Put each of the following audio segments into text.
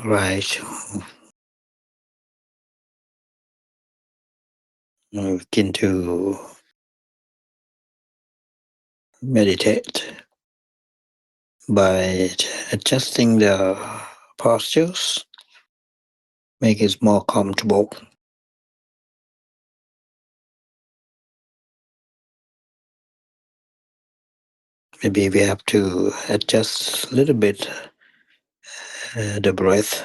Right. We begin to meditate by adjusting the postures, make it more comfortable. Maybe we have to adjust a little bit the breath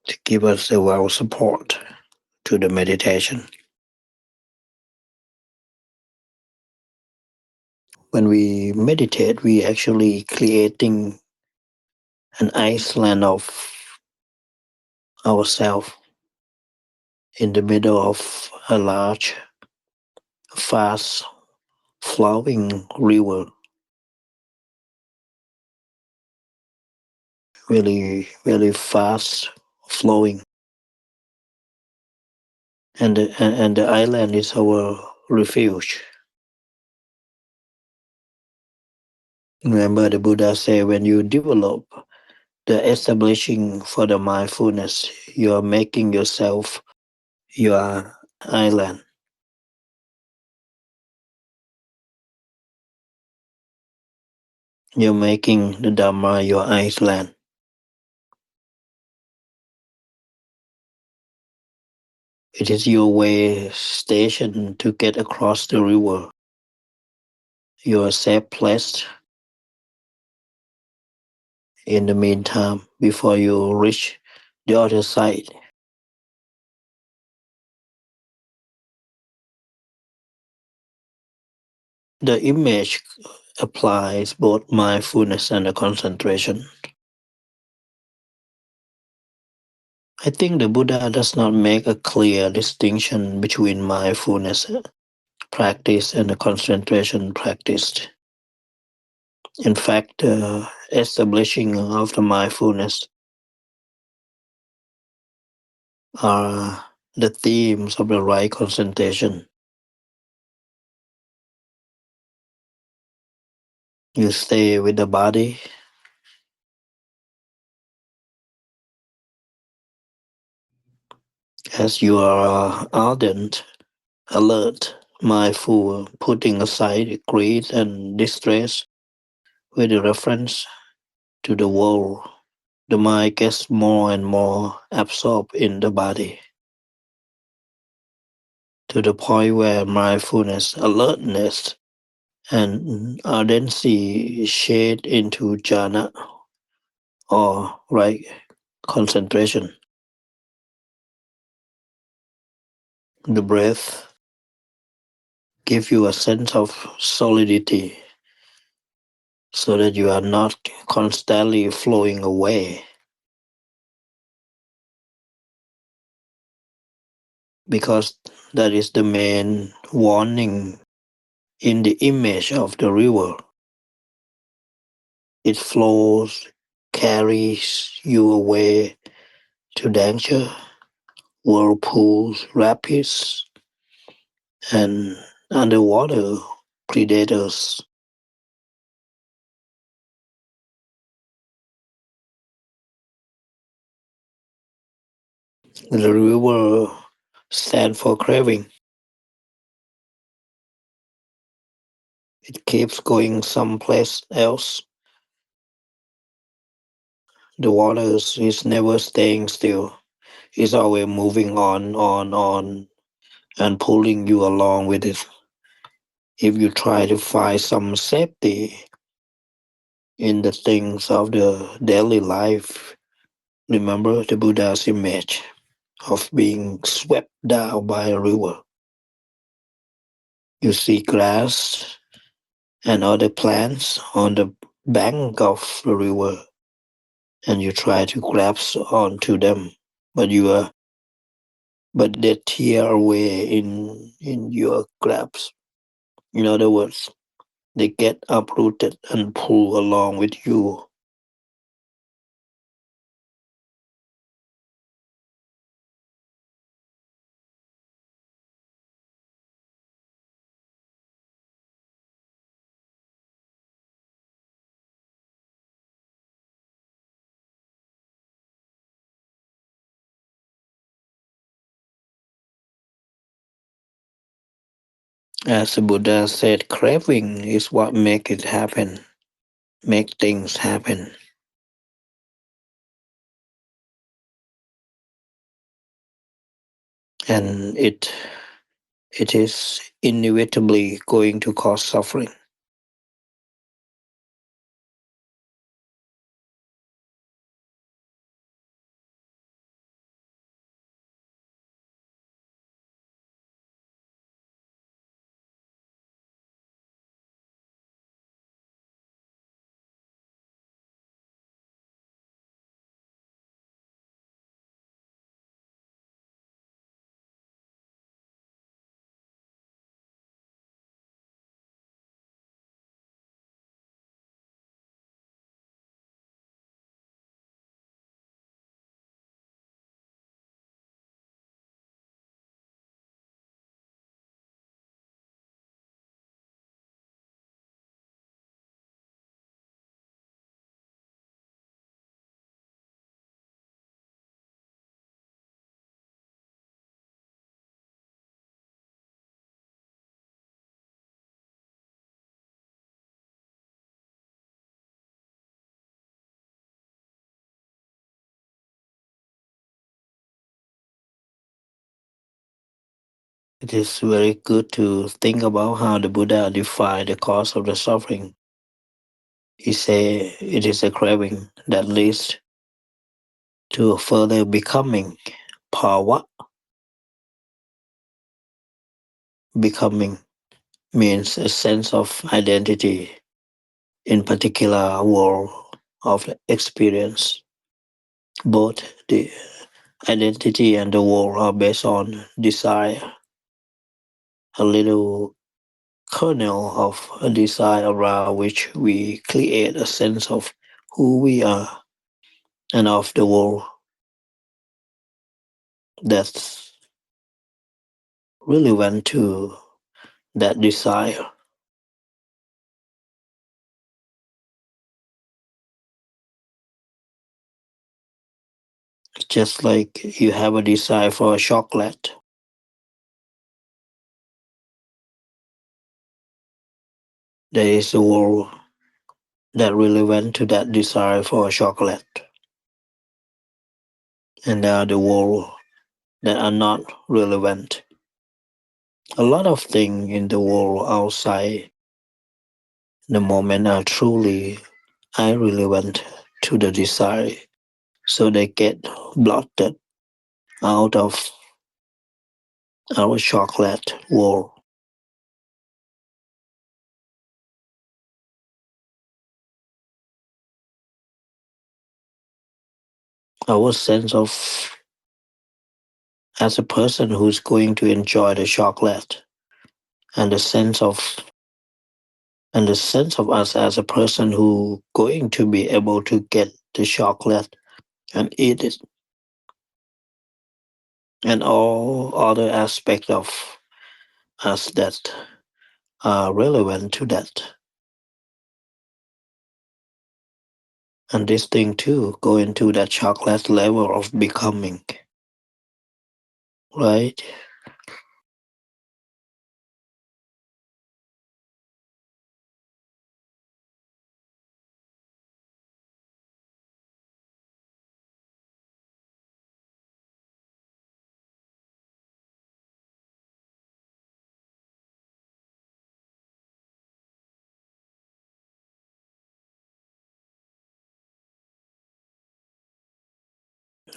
to give us a well support to the meditation. When we meditate, we actually creating an island of ourselves in the middle of a large, fast flowing river, really, really fast flowing. And the island is our refuge. Remember, the Buddha said when you develop the establishing for the mindfulness, you are making yourself your island. You're making the Dhamma your island. It is your way station to get across the river. Your safe place in the meantime before you reach the other side. The image applies both mindfulness and the concentration. I think the Buddha does not make a clear distinction between mindfulness practice and the concentration practice. In fact, the establishing of the mindfulness are the themes of the right concentration. You stay with the body as you are ardent, alert, mindful, putting aside greed and distress with reference to the world. The mind gets more and more absorbed in the body to the point where mindfulness, alertness, and ardency shade into jhana or right concentration. The breath gives you a sense of solidity so that you are not constantly flowing away, because that is the main warning in the image of the river. It flows, carries you away to danger, whirlpools, rapids, and underwater predators. The river stands for craving. It keeps going someplace else. The water is never staying still. It's always moving on, and pulling you along with it. If you try to find some safety in the things of the daily life, remember the Buddha's image of being swept down by a river. You see grass and other plants on the bank of the river, and you try to grasp onto them, but they tear away in your grasp. In other words, they get uprooted and pulled along with you. As the Buddha said, craving is what make it happen, make things happen, and it is inevitably going to cause suffering. It is very good to think about how the Buddha defined the cause of the suffering. He said it is a craving that leads to a further becoming. Bhava, becoming, means a sense of identity in particular world of experience. Both the identity and the world are based on desire, a little kernel of a desire around which we create a sense of who we are and of the world that's relevant to that desire. Just like you have a desire for a chocolate, there is a world that relevant to that desire for a chocolate, and there are the world that are not relevant. A lot of things in the world outside the moment are truly irrelevant to the desire, so they get blotted out of our chocolate world. Our sense of as a person who's going to enjoy the chocolate, and the sense of us as a person who going to be able to get the chocolate and eat it, and all other aspects of us that are relevant to that. And this thing too go into that chocolate level of becoming, right?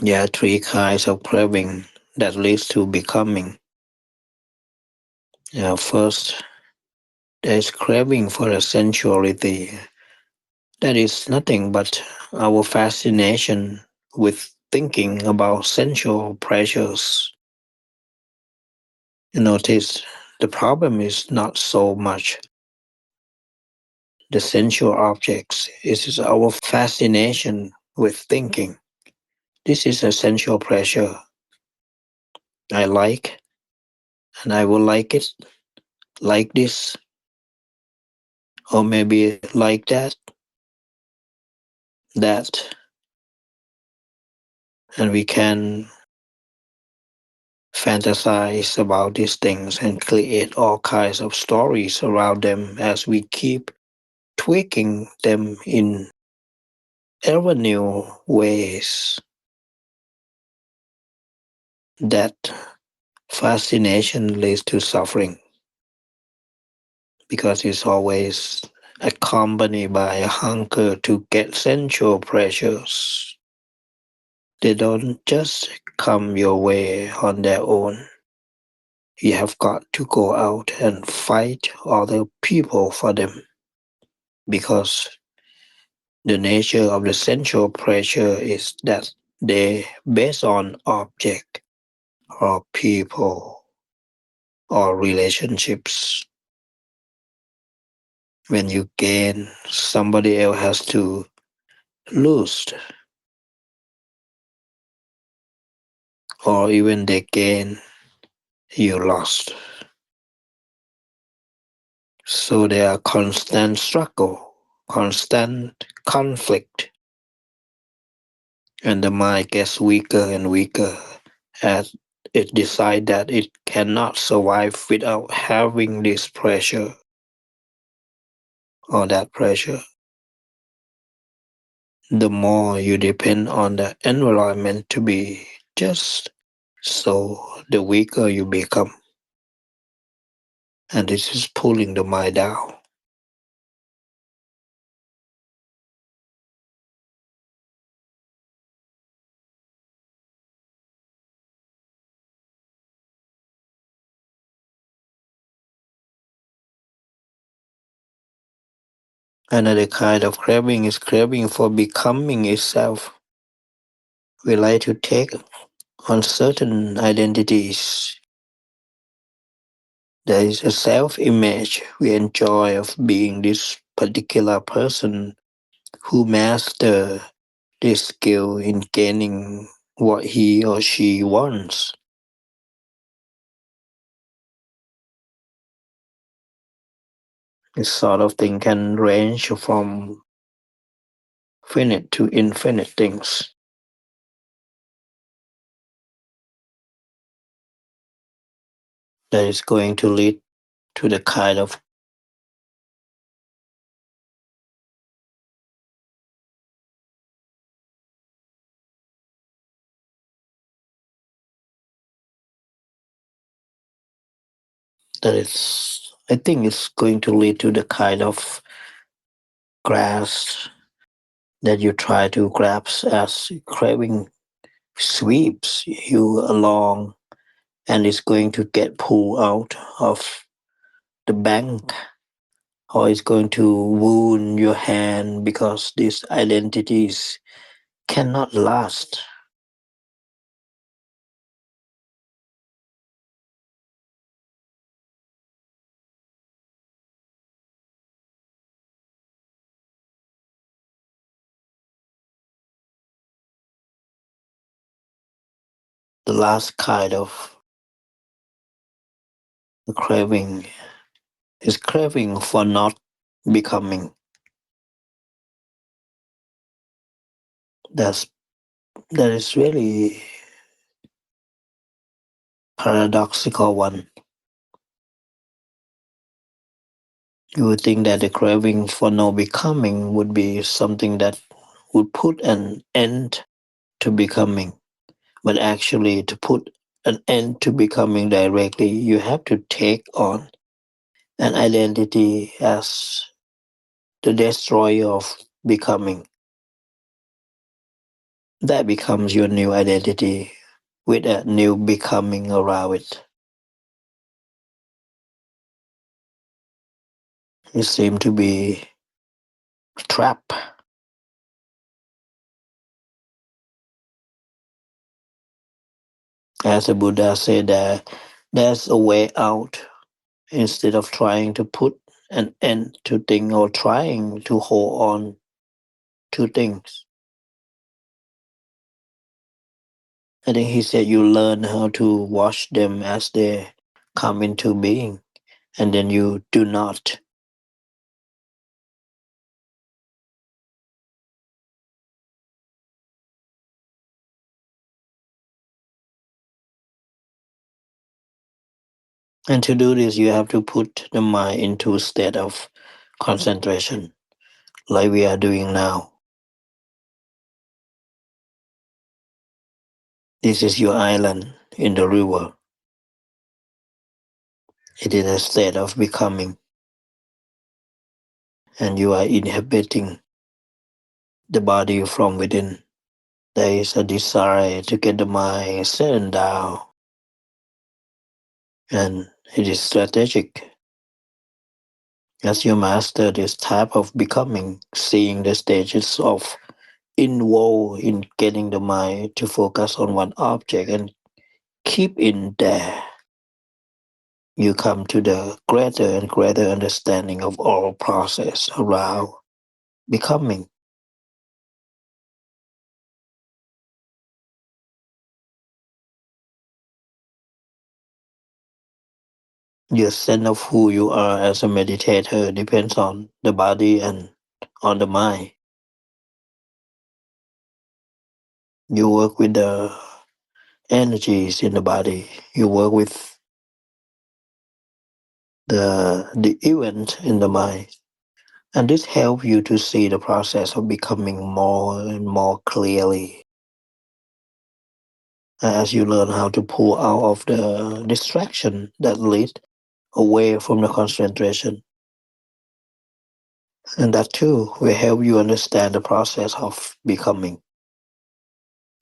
Yeah, three kinds of craving that leads to becoming. Yeah, first, there's craving for a sensuality. That is nothing but our fascination with thinking about sensual pleasures. You notice the problem is not so much the sensual objects, it is our fascination with thinking. This is a sensual pleasure I like, and I will like it like this, or maybe like that, and we can fantasize about these things and create all kinds of stories around them as we keep tweaking them in ever new ways. That fascination leads to suffering because it's always accompanied by a hunger to get sensual pleasures. They don't just come your way on their own. You have got to go out and fight other people for them because the nature of the sensual pleasure is that they based on object or people or relationships. When you gain, somebody else has to lose, or even they gain, you lost. So there are constant struggle, constant conflict, and the mind gets weaker and weaker as it decides that it cannot survive without having this pressure or that pressure. The more you depend on the environment to be just so, the weaker you become, and this is pulling the mind down. Another kind of craving is craving for becoming itself. We like to take on certain identities. There is a self-image we enjoy of being this particular person who master this skill in gaining what he or she wants. This sort of thing can range from finite to infinite things that is going to lead to the kind of that is I think it's going to lead to the kind of grass that you try to grasp as craving sweeps you along and it's going to get pulled out of the bank or it's going to wound your hand because these identities cannot last. The last kind of craving is craving for not becoming. That's that is really paradoxical one. You would think that the craving for no becoming would be something that would put an end to becoming. But actually, to put an end to becoming directly, you have to take on an identity as the destroyer of becoming. That becomes your new identity with a new becoming around it. You seem to be trapped. As the Buddha said, that there's a way out instead of trying to put an end to things or trying to hold on to things. I think he said you learn how to watch them as they come into being, and then you do not. And to do this, you have to put the mind into a state of concentration, like we are doing now. This is your island in the river. It is a state of becoming, and you are inhabiting the body from within. There is a desire to get the mind settled down, and it is strategic. As you master this type of becoming, seeing the stages of involved in getting the mind to focus on one object and keep in there, you come to the greater and greater understanding of all process around becoming. Your sense of who you are as a meditator depends on the body and on the mind. You work with the energies in the body. You work with the event in the mind. And this helps you to see the process of becoming more and more clearly as you learn how to pull out of the distraction that lead away from the concentration. And that too will help you understand the process of becoming.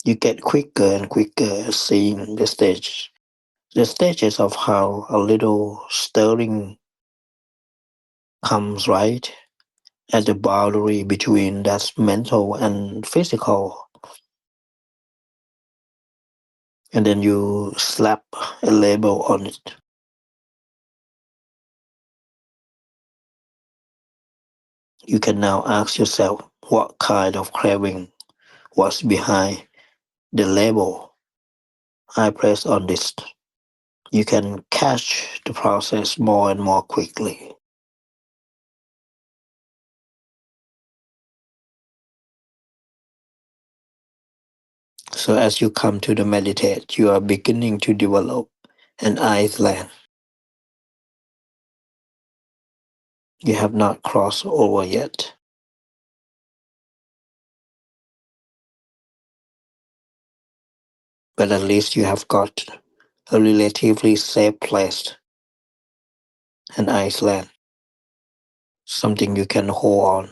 You get quicker and quicker at seeing the stages of how a little stirring comes right at the boundary between that's mental and physical. And then you slap a label on it. You can now ask yourself what kind of craving was behind the label I pressed on this. You can catch the process more and more quickly. So as you come to the meditate, you are beginning to develop an island. You have not crossed over yet, but at least you have got a relatively safe place, an island, something you can hold on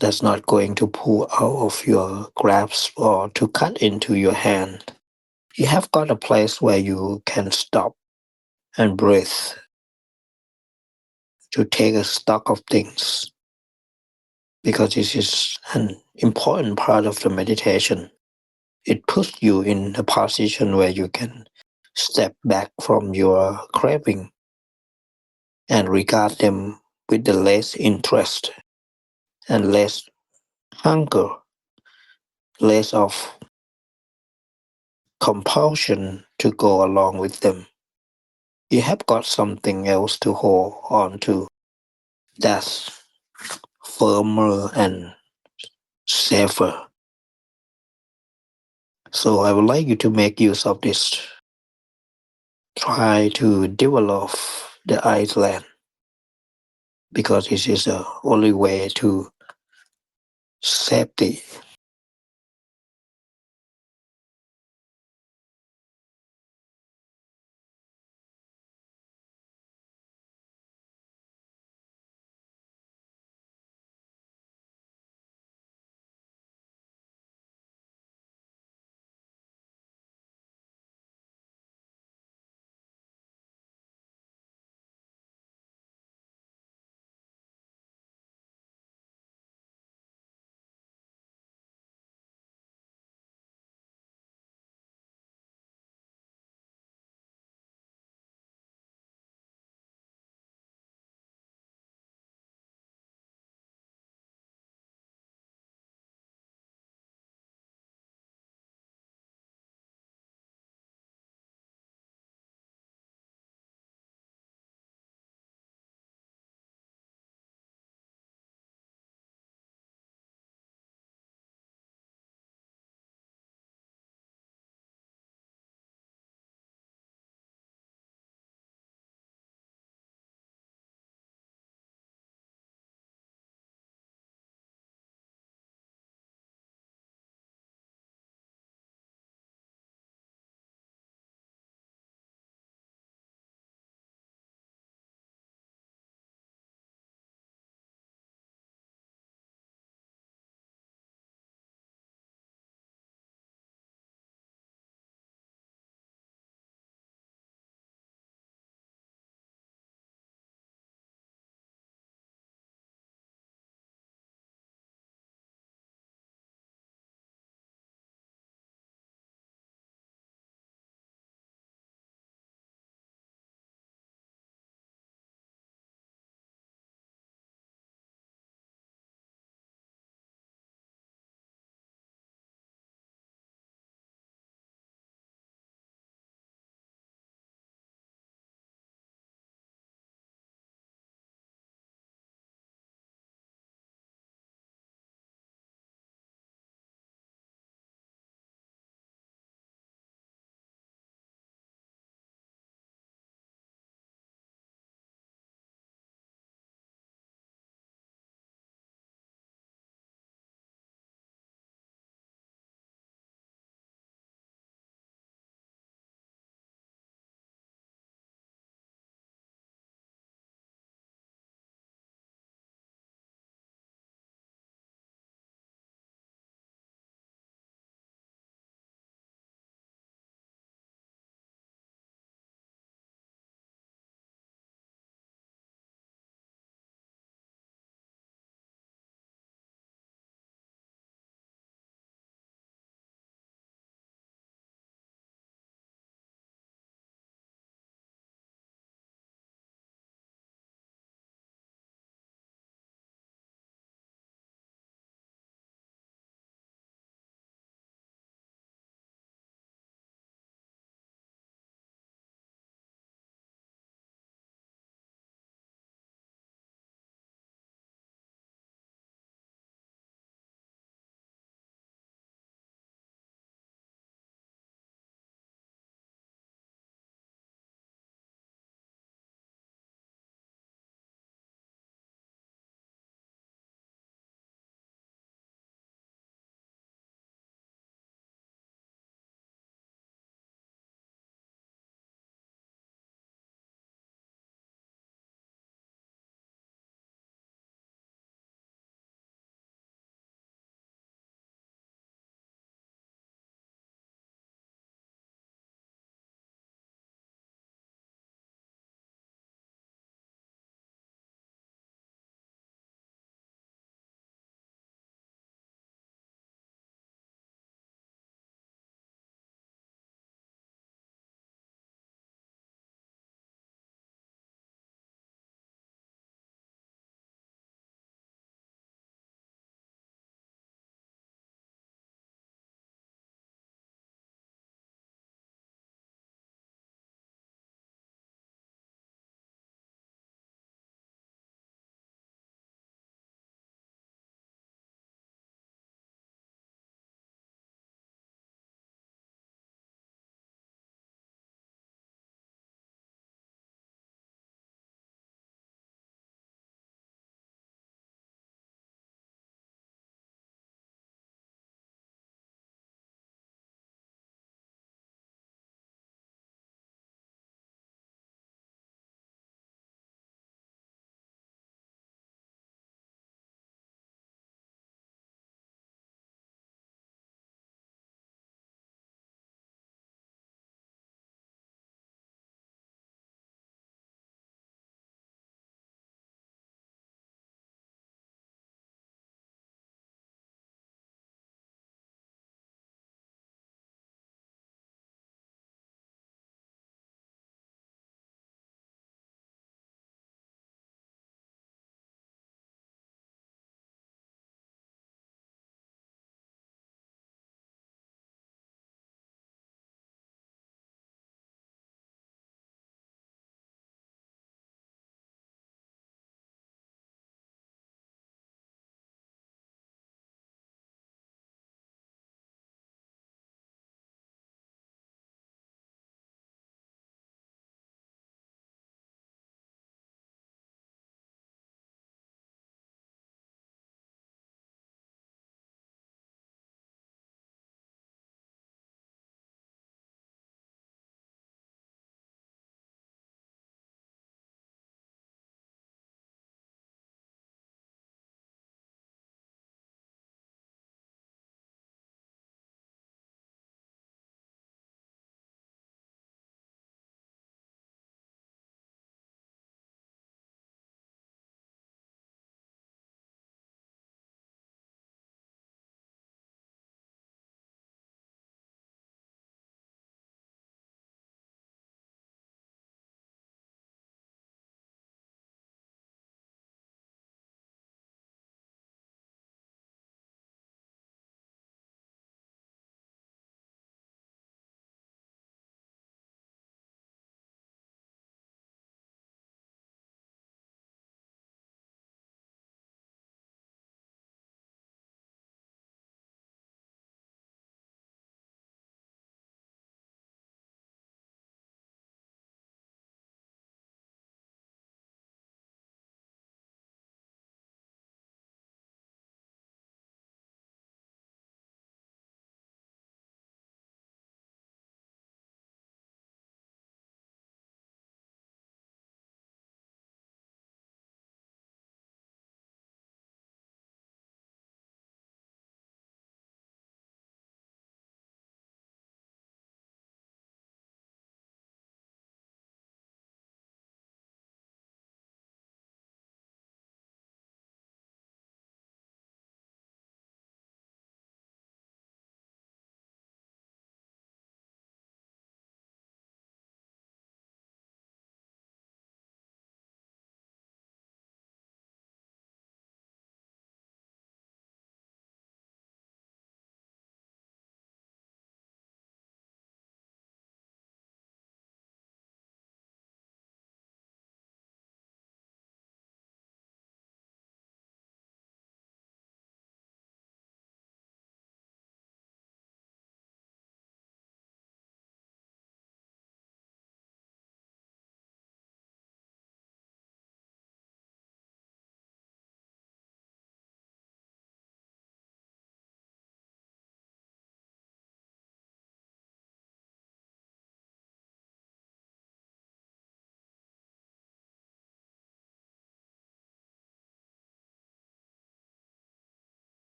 that's not going to pull out of your grasp or to cut into your hand. You have got a place where you can stop and breathe, to take a stock of things, because this is an important part of the meditation. It puts you in a position where you can step back from your craving and regard them with the less interest and less hunger, less of compulsion to go along with them. You have got something else to hold on to that's firmer and safer. So I would like you to make use of this. Try to develop the island, because this is the only way to safety.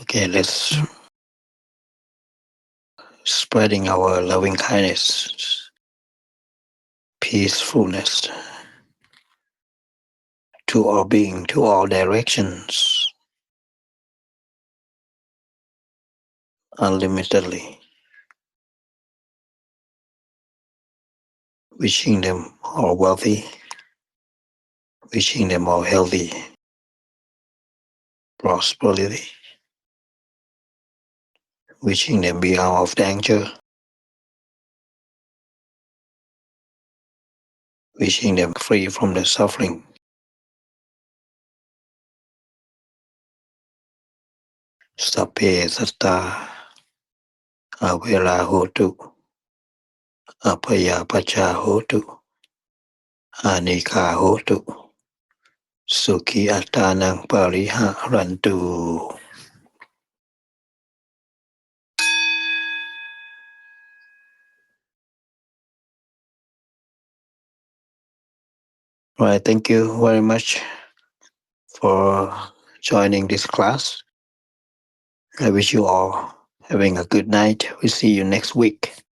Okay, let's spreading our loving kindness, peacefulness to all being, to all directions, unlimitedly, wishing them all wealthy, wishing them all healthy, prosperity, wishing them be out of danger, wishing them free from the suffering. Sape satta avela hotu, apaya pacha hotu, anika hotu, suki atanang pariha rantu. Right, thank you very much for joining this class. I wish you all having a good night. We see you next week.